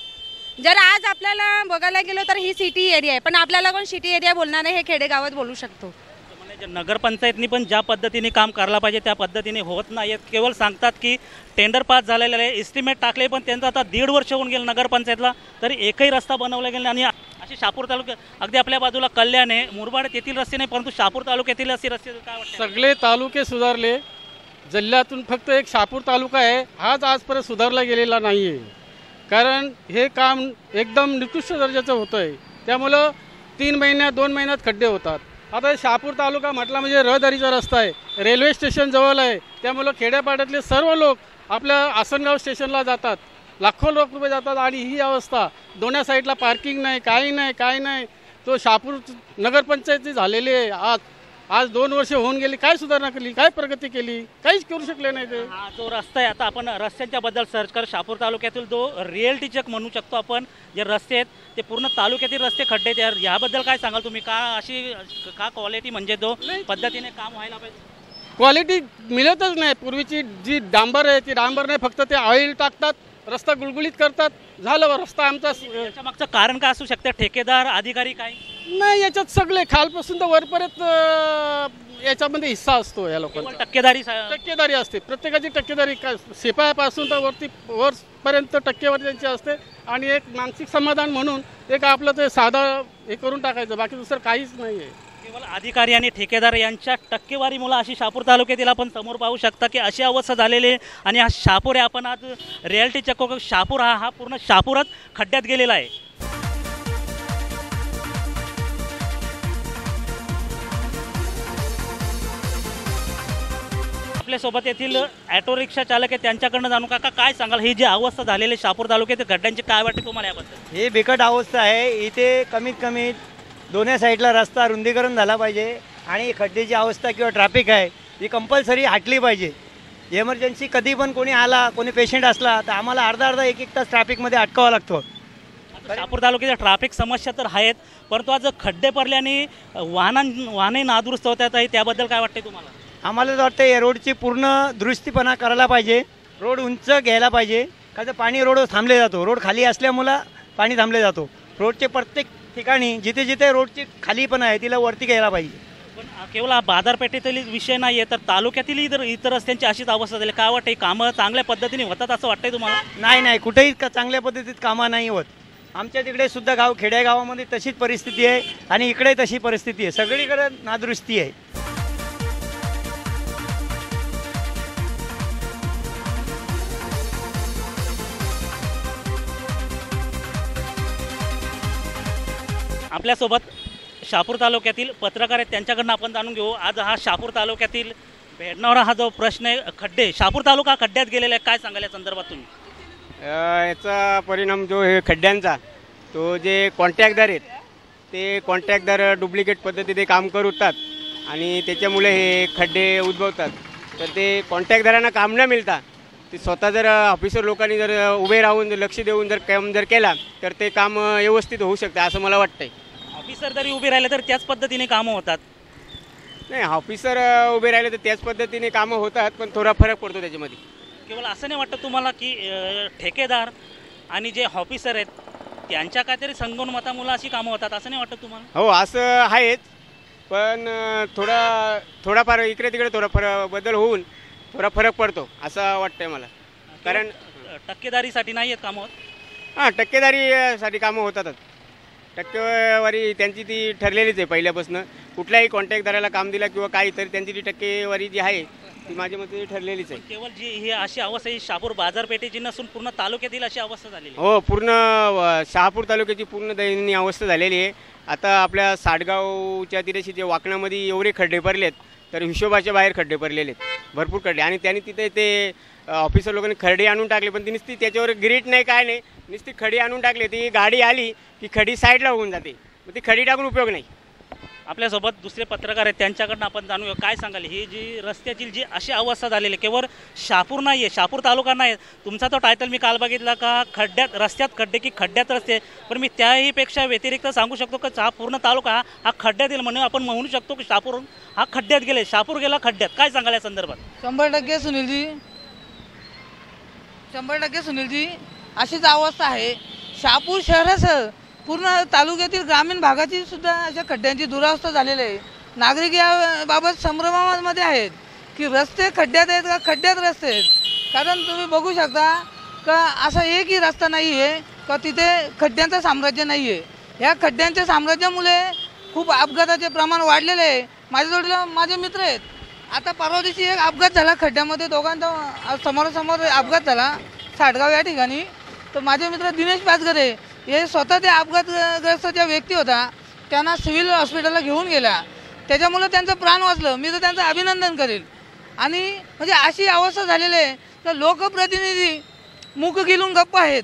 S15: जर आज आपल्याला बघायला गेलो तर ही सिटी एरिया आहे, पण आपल्याला कोण सिटी एरिया बोलणार नाही, हे खेडेगावात बोलू शकतो.
S2: नगरपंचायतनी पण ज्या पद्धतीने काम करायला पाहिजे त्या पद्धतीने होत नाही. केवळ सांगतात की टेंडर पास झालेलं आहे, एस्टिमेट टाकले, पण त्यांचं आता 1.5 वर्ष होऊन गेलं नगरपंचायतला, तरी एकही रस्ता बनवला गेला नाही. आणि असे शहापूर तालुक्यात अगदी आपल्या बाजूला कल्याण आहे, मुरबाड येथील रस्ते नाही, परंतु शहापूर तालुक्यातील असे रस्ते काय वाटतं?
S12: सगळे तालुके सुधारले, जिल्ह्यातून फक्त एक शहापूर तालुका आहे हाच आजपर्यंत सुधारला गेलेला नाही आहे. कारण हे काम एकदम निकृष्ट दर्जाचं होतं आहे, त्यामुळं
S17: 3 महिन्यात 2 महिन्यात खड्डे होतात. आता शहापूर तालुका म्हटला म्हणजे रहदारीचा रस्ता आहे, रेल्वे स्टेशन जवळ आहे, त्यामुळं खेड्यापाड्यातले सर्व लोक आपल्या आसनगाव स्टेशनला जातात, लाखो लोक रुपये जातात. आणि ही अवस्था, दोन्ही साईडला पार्किंग नाही, काही नाही. तो शहापूर नगरपंचायती झालेली आहे. आज 2 वर्ष होऊन गेली, काय सुधारणा केली, काय प्रगती केली, काहीच करू शकले नाही ते.
S2: हा जो रस्ता आहे, आता आपण रस्त्यांच्या बद्दल सर्च कर, शहापूर तालुक्यातील जो रिअलिटी चेक म्हणू शकतो आपण, जे रस्ते आहेत ते पूर्ण तालुक्यातील रस्ते खड्डे आहेत. याबद्दल काय सांगाल तुम्ही? का क्वालिटी म्हणजे जो पद्धतीने काम व्हायला पाहिजे,
S17: क्वालिटी मिळतच नाही. पूर्वीची जी डांबर आहे ती डांबर नाही, फक्त ते ऑइल टाकतात, रस्ता गुळगुळीत करतात, झालं रस्ता आमचा.
S2: याच्या मागचं कारण काय असू शकतं? ठेकेदार, अधिकारी काय
S17: नाही, याच्यात सगळे खालपासून तर वरपर्यंत याच्यामध्ये हिस्सा असतो. या लोकांचा टक्केदारी असते, प्रत्येकाची टक्केदारी, शिपायापासून तर वरपर्यंत टक्केवारी त्यांची असते. आणि एक मानसिक समाधान म्हणून एक आपलं ते साधं हे करून टाकायचं, बाकी दुसरं काहीच नाही आहे.
S2: केवळ अधिकारी आणि ठेकेदार यांच्या टक्केवारीमुळे अशी शहापूर तालुक्यातील आपण समोर पाहू शकता की अशी अवस्था झालेली आहे. आणि हा शहापूर आहे, आपण आज रियालिटी चेक करू. शहापूर हा पूर्ण शहापूरच खड्ड्यात गेलेला आहे. आपल्यासोबत येथील ऑटो रिक्षा चालक आहे, त्यांच्याकडनं जाणू काका काय सांगाल, ही जी अवस्था झालेली शहापूर तालुक्यातील खड्ड्यांची, काय वाटते तुम्हाला याबद्दल?
S18: ही बिकट अवस्था आहे. इथे कमीत कमी दोन्ही साईडला रस्ता रुंदीकरण झाला पाहिजे आणि खड्ड्याची अवस्था किंवा ट्रॅफिक आहे ही कंपल्सरी हटली पाहिजे. एमर्जन्सी कधी पण कोणी आला, कोणी पेशंट असला तर आम्हाला अर्धा 1 तास ट्रॅफिकमध्ये अटकावं लागतं.
S2: शहापूर तालुक्याच्या ट्रॅफिक समस्या तर आहेत, परंतु आज खड्डे पडल्याने वाहने नादुरुस्त होत आहेत, त्याबद्दल काय वाटते तुम्हाला?
S18: आम्हाला तर वाटतं या रोडची पूर्ण दुरुस्तीपणा करायला पाहिजे. रोड उंच घ्यायला पाहिजे, का तर पाणी रोडवर थांबले जातो. रोड खाली असल्यामुळं पाणी थांबले जातो. रोडचे प्रत्येक ठिकाणी जिथे जिथे रोडची खाली पण आहे तिला वरती घ्यायला पाहिजे.
S2: पण केवळ बाजारपेठेतील विषय नाही आहे, तर तालुक्यातील इतर रस्त्यांची अशीच अवस्था झाली. काय वाटते, कामं चांगल्या पद्धतीने होतात असं वाटतंय तुम्हाला?
S18: नाही, कुठेही चांगल्या पद्धतीत कामं नाही होत. आमच्या तिकडे सुद्धा खेड्यागावामध्ये तशीच परिस्थिती आहे आणि इकडे तशी परिस्थिती आहे. सगळीकडे नादुरुस्ती आहे.
S2: आपल्यासोबत शहापूर तालुक्यातील पत्रकार आहेत, त्यांच्याकडनं आपण जाणून घेऊ. आज हा शहापूर तालुक्यातील भेडणारा हा जो प्रश्न आहे, खड्डे, शहापूर तालुका खड्ड्यात गेलेला आहे, काय सांगाल या संदर्भात तुम्ही?
S5: याचा परिणाम जो हे खड्ड्यांचा, तो जे कॉन्ट्रॅक्टदार आहेत ते कॉन्ट्रॅक्टदार डुप्लिकेट पद्धतीने काम करतात आणि त्याच्यामुळे हे खड्डे उद्भवतात. तर ते कॉन्ट्रॅक्टदारांना काम न मिळता ते स्वतः जर ऑफिसर लोकांनी जर उभे राहून लक्ष देऊन जर काम जर केला तर ते काम व्यवस्थित होऊ शकते असं मला वाटतंय.
S2: ऑफिसर जरी उभे राहिले तर त्याच पद्धतीने कामं होतात?
S5: नाही, ऑफिसर उभे राहिले तर त्याच पद्धतीने कामं होतात, पण थोडा फरक पडतो त्याच्यामध्ये.
S2: केवळ असं नाही वाटतं तुम्हाला की ठेकेदार आणि जे ऑफिसर आहेत त्यांच्या काहीतरी संगनमतामुळे अशी कामं होतात, असं नाही वाटतं तुम्हाला?
S5: हो, असं आहेच, पण थोडाफार इकडे तिकडे थोडा बदल होऊन थोडा फरक पडतो असं वाटतंय मला. कारण
S2: टक्केदारीसाठी नाही आहेत कामं होत?
S5: हां, टक्केदारीसाठी कामं होतातच. टक्केवारी त्यांची ती ठरलेलीच आहे पहिल्यापासून. कुठल्याही कॉन्ट्रॅक्टदाराला काम दिला किंवा काही तरी त्यांची ती टक्केवारी जी आहे ती माझ्या मते ठरलेलीच आहे.
S2: केवळ जी ही अशी अवस्था ही शहापूर बाजारपेठेची नसून पूर्ण तालुक्यातील अशी अवस्था झालेली आहे?
S5: हो, पूर्ण शहापूर तालुक्याची पूर्ण दयनीय अवस्था झालेली आहे. आता आपल्या साडगावच्या तिरेशी जे वाकणामध्ये एवढे खड्डे पडलेत तर हिशोबाच्या बाहेर खड्डे पडलेले आहेत, भरपूर खड्डे. आणि त्यांनी तिथे ते ऑफिसर लोकांनी खड्डे आणून टाकले, पण ती नुसती त्याच्यावर ग्रीट नाही काय नाही, नुसती खडी आणून टाकली. ती गाडी आली की खडी साईडला होऊन जाते, मग ती खडी टाकून उपयोग नाही.
S2: आपल्यासोबत दुसरे पत्रकार आहेत, त्यांच्याकडनं आपण जाणूया काय सांगाल. ही जी रस्त्याची जी अशी अवस्था झालेली, केवळ शहापूर नाही आहे, शहापूर तालुका नाही. तुमचा तो टायटल मी काल बघितला का खड्ड्यात रस्त्यात खड्डे की खड्ड्यात रस्ते, पण मी त्याहीपेक्षा व्यतिरिक्त सांगू शकतो की हा पूर्ण तालुका हा खड्ड्यात येईल. म्हणून आपण म्हणू शकतो की शहापूर हा खड्ड्यात गेले, शहापूर गेला खड्ड्यात. काय सांगाल या संदर्भात?
S19: 100% सुनीलजी अशीच अवस्था आहे. शहापूर शहरासह पूर्ण तालुक्यातील ग्रामीण भागाची सुद्धा अशा खड्ड्यांची दुरावस्था झालेली आहे. नागरिक याबाबत संभ्रमामध्ये आहेत की रस्ते खड्ड्यात आहेत का खड्ड्यात रस्ते आहेत. कारण तुम्ही बघू शकता का असा एकही रस्ता नाही आहे का तिथे खड्ड्यांचं साम्राज्य नाही आहे. ह्या खड्ड्यांच्या साम्राज्यामुळे खूप अपघाताचे प्रमाण वाढलेले आहे. माझ्याजवळ माझे मित्र आहेत. आता परवा दिवशी एक अपघात झाला खड्ड्यामध्ये, दोघांचा समोरासमोर अपघात झाला साडगाव या ठिकाणी. तर माझे मित्र दिनेश पाचगरे हे स्वतः ते अपघातग्रस्त ज्या व्यक्ती होता त्यांना सिव्हिल हॉस्पिटलला घेऊन गेल्या, त्याच्यामुळं त्यांचं प्राण वाचलं. मी तर त्यांचं अभिनंदन करेल. आणि म्हणजे अशी अवस्था झालेली आहे तर लोकप्रतिनिधी मुख गिलून गप्प आहेत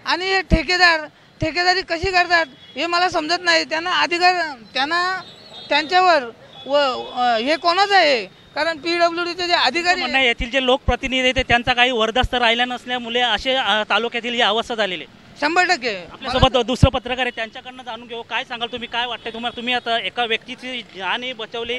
S19: आणि हे ठेकेदारी कशी करतात हे मला समजत नाही. त्यांना अधिकार त्यांच्यावर हे कोणाचं आहे? कारण PWDचे जे अधिकारी
S2: म्हणणं आहे, येथील जे लोकप्रतिनिधी आहेत त्यांचा काही वरदस्त राहिला नसल्यामुळे असे तालुक्यातील ही अवस्था झालेली आहे.
S19: 100%.
S2: आपल्यासोबत दुसरं पत्रकार आहे, त्यांच्याकडनं जाणून घेऊ. काय सांगाल तुम्ही, काय वाटतंय तुम्हाला? तुम्ही आता एका व्यक्तीची जान बचावली,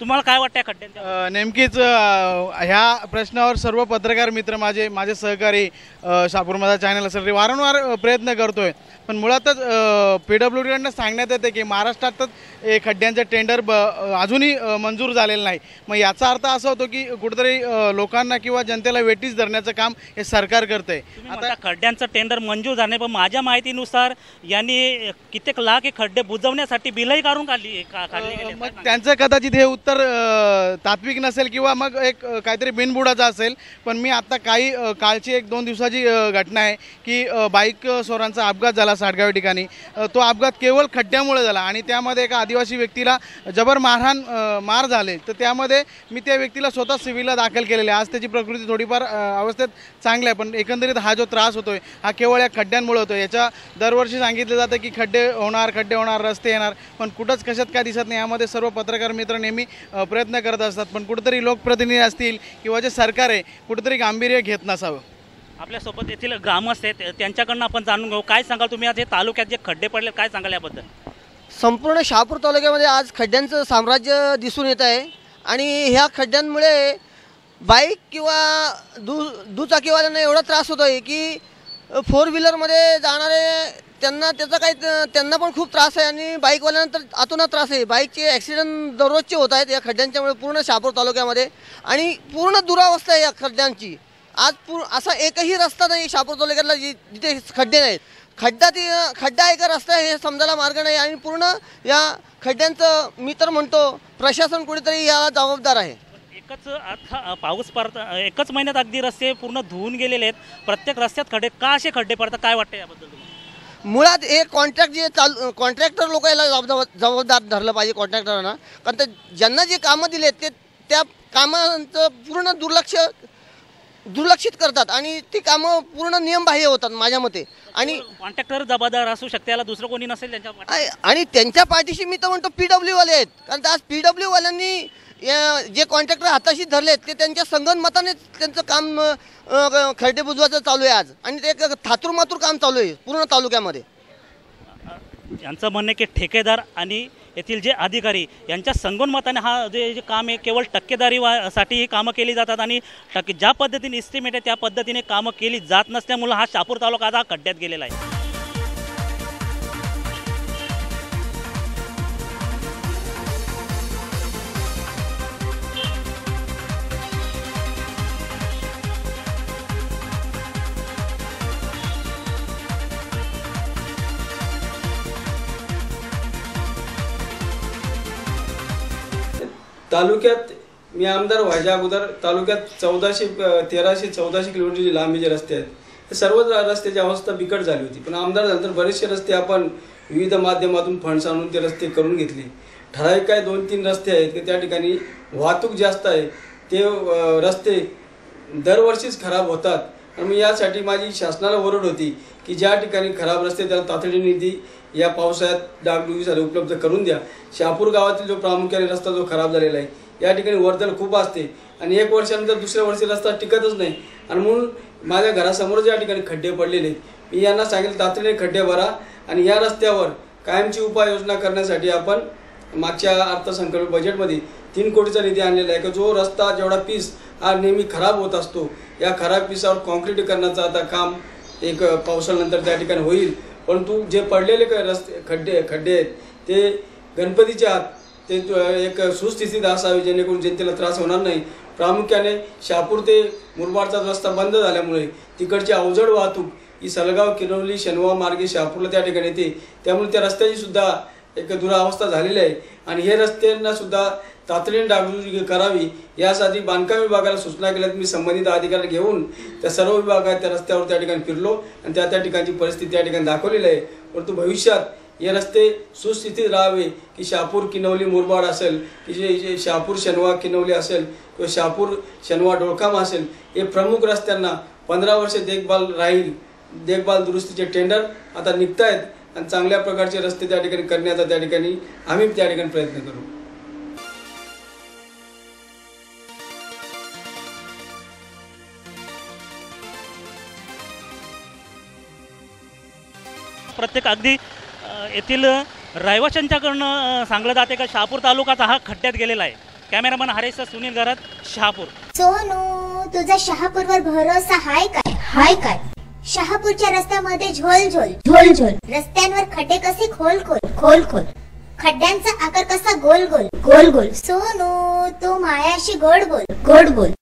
S2: तुम्हाला काय वाटतंय खड्ड्यांच्या?
S20: नेमकीच ह्या प्रश्नावर सर्व पत्रकार मित्र माझे सहकारी शहापूर माझा चॅनल असेल वारंवार प्रयत्न करतोय, पण मुळातच PWDकडनं सांगण्यात येते की महाराष्ट्रातच खड्ड्यांचं टेंडर अजूनही मंजूर झालेलं नाही. मग याचा अर्थ असा होतो की कुठेतरी लोकांना किंवा जनतेला वेटीस धरण्याचं काम हे सरकार करतंय.
S2: आता खड्ड्यांचं टेंडर मंजूर झाले, पण माझ्या माहितीनुसार यांनी कित्येक लाख हे खड्डे बुजवण्यासाठी बिलही काढून काढली गेले.
S20: मग त्यांचं कदाचित हे उत्तर तात्विक नसेल किंवा मग एक काहीतरी बिनबुडाचं असेल. पण मी आता काही कालची 1-2 दिवसाची घटना आहे की बाईक स्वारांचा अपघात झाला साडगाव ठिकाणी. तो अपघात केवळ खड्ड्यामुळे झाला आणि त्यामध्ये एका आदिवासी व्यक्तीला जबर मार झाले. तर त्यामध्ये मी त्या व्यक्तीला स्वतः सिव्हिलला दाखल केलेले. आज त्याची प्रकृती थोडीफार अवस्थेत चांगली आहे, पण एकंदरीत हा जो त्रास होतोय हा केवळ या खड्ड्यांमुळे होतो. याच्या दरवर्षी सांगितलं जातं की खड्डे होणार, रस्ते येणार, पण कुठंच कशात काय दिसत नाही. यामध्ये सर्व पत्रकार मित्र नेहमी प्रयत्न करत असतात, पण कुठेतरी लोकप्रतिनिधी असतील किंवा जे सरकार आहे कुठेतरी गांभीर्य घेत नसावं.
S2: आपल्यासोबत येथील ग्रामस्थ आहेत, त्यांच्याकडनं आपण जाणून घेऊ. काय सांगाल तुम्ही, आज हे तालुक्यात जे खड्डे पडले काय सांगाल याबद्दल?
S21: संपूर्ण शहापूर तालुक्यामध्ये आज खड्ड्यांचं साम्राज्य दिसून येत आहे आणि ह्या खड्ड्यांमुळे बाईक किंवा दुचाकीवाल्यांना एवढा त्रास होतो आहे की 4 व्हीलरमध्ये जाणारे त्यांना पण खूप त्रास आहे आणि बाईकवाल्यांना तर अतोनात त्रास आहे. बाईकचे ॲक्सिडेंट दररोजचे होत आहेत या खड्ड्यांच्यामुळे पूर्ण शहापूर तालुक्यामध्ये आणि पूर्ण दुरावस्था आहे या खड्ड्यांची. आज असा एकही रस्ता नाही शहापूर तालुक्यातला जिथे खड्डे नाहीत. खड्डा आहे का रस्ता हे समजायला मार्ग नाही आणि पूर्ण या खड्ड्यांचं मी तर म्हणतो प्रशासन कुठेतरी याला जबाबदार आहे.
S2: पाऊस पडता एकच महिन्यात अगदी रस्ते पूर्ण धुवून गेलेले आहेत. प्रत्येक रस्त्यात खड्डे का असे खड्डे पडतात, काय वाटतं याबद्दल?
S21: मुळात हे कॉन्ट्रॅक्टर लोक याला जबाबदार धरलं पाहिजे कॉन्ट्रॅक्टरांना. कारण ते ज्यांना जे कामं दिले ते त्या कामांचं पूर्ण दुर्लक्षित करतात आणि ती कामं पूर्ण नियमबाह्य होतात माझ्या मते. आणि
S2: कॉन्ट्रॅक्टर जबाबदार असू शकते, याला दुसरं कोणी नसेल त्यांच्या
S21: आणि त्यांच्या पाठीशी मी तर म्हणतो PWवाले आहेत. कारण आज PWवाल्यांनी जे कॉन्ट्रॅक्टर हाताशी धरलेत ते त्यांच्या संगनमताने त्यांचं काम खड्डे बुजवायचं चालू आहे आज आणि ते थातूरमातूर काम चालू आहे पूर्ण तालुक्यामध्ये.
S2: यांचं म्हणणं आहे की ठेकेदार आणि येथील जे अधिकारी यांच्या संगनमताने हा जे काम आहे केवळ टक्केदारीसाठी ही कामं केली जातात आणि ज्या पद्धतीने इस्टिमेट आहे त्या पद्धतीने कामं केली जात नसल्यामुळं हा शहापूर तालुका आता खड्ड्यात गेलेला आहे.
S22: तालुक्यात मी आमदार व्हायच्या अगोदर तालुक्यात 1300-1400 किलोमीटरची लांबीचे रस्ते आहेत. हे सर्व रस्त्याची अवस्था बिकट झाली होती, पण आमदार झाल्यानंतर बरेचसे रस्ते आपण विविध माध्यमातून फंड्स आणून ते रस्ते करून घेतले. ठराविक काय 2-3 रस्ते आहेत की त्या ठिकाणी वाहतूक जास्त आहे, ते रस्ते दरवर्षीच खराब होतात. आणि मग यासाठी माझी शासनाला ओरड होती की ज्या ठिकाणी खराब रस्ते त्याला तातडीने निधी या पावसाळ्यात डागडुजीसाठी उपलब्ध करून द्या. शहापूर गावातील जो प्रामुख्याने रस्ता जो खराब झालेला आहे या ठिकाणी वर्दळ खूप असते आणि 1 वर्षानंतर दुसऱ्या वर्षी रस्ता टिकतच नाही. आणि म्हणून माझ्या घरासमोर ज्या ठिकाणी खड्डे पडलेले मी यांना सांगितलं तातडीने खड्डे भरा आणि या रस्त्यावर कायमची उपाययोजना करण्यासाठी आपण मागच्या अर्थसंकल्प बजेटमध्ये 3 कोटीचा निधी आणलेला आहे की जो रस्ता जेवढा पीस हा नेहमी खराब होत असतो या खराब पिसावर कॉन्क्रीटीकरणाचं आता काम एक पावसाळ्यानंतर त्या ठिकाणी होईल. परंतु जे पडलेले रस्ते खड्डे आहेत ते गणपतीच्या आत ते एक सुस्थितीत असावे जेणेकरून जनतेला त्रास होणार नाही. प्रामुख्याने शहापूर ते मुरबाडचा रस्ता बंद झाल्यामुळे तिकडची अवजड वाहतूक ही सलगाव किनवली शनवा मार्गे शहापूरला त्या ठिकाणी येते, त्यामुळे त्या रस्त्याची सुद्धा एक दुरावस्था झालेली आहे आणि हे रस्त्यांना सुद्धा तातडीने डागडुजी करावी यासाठी बांधकाम विभागाला सूचना केल्यात. मी संबंधित अधिकारी घेऊन त्या सर्व विभागात त्या रस्त्यावर त्या ठिकाणी फिरलो आणि त्या ठिकाणची परिस्थिती त्या ठिकाणी दाखवलेली आहे. परंतु भविष्यात हे रस्ते सुस्थितीत राहावे की शहापूर किनवली मुरबाड असेल की जे शहापूर शनवा किनवली असेल किंवा शहापूर शनवा डोळखाम असेल, हे प्रमुख रस्त्यांना 15 वर्षे देखभाल राहील. देखभाल दुरुस्तीचे टेंडर आता निघत आहेत आणि चांगल्या प्रकारचे रस्ते त्या ठिकाणी करण्याचा त्या ठिकाणी आम्ही त्या ठिकाणी प्रयत्न करू.
S2: प्रत्येक अगदी येथील रहिवाशांच्याकडनं सांगलं जाते का शहापूर तालुकाचा हा खड्ड्यात गेलेला आहे. कॅमेरामन हरेश सुनील घरात, शहापूर.
S1: सोनू, तुझा शहापूरवर भरोसा हाय काय? हाय काय? शहापूरच्या रस्त्यामध्ये झोल झोल झोल झोल, रस्त्यांवर खड्डे कसे खोल खोल खोल खोल, खड्ड्यांचा आकार कसा गोल गोल गोल गोल. सोनू, तू मायाशी गोड बोल गोड बोल.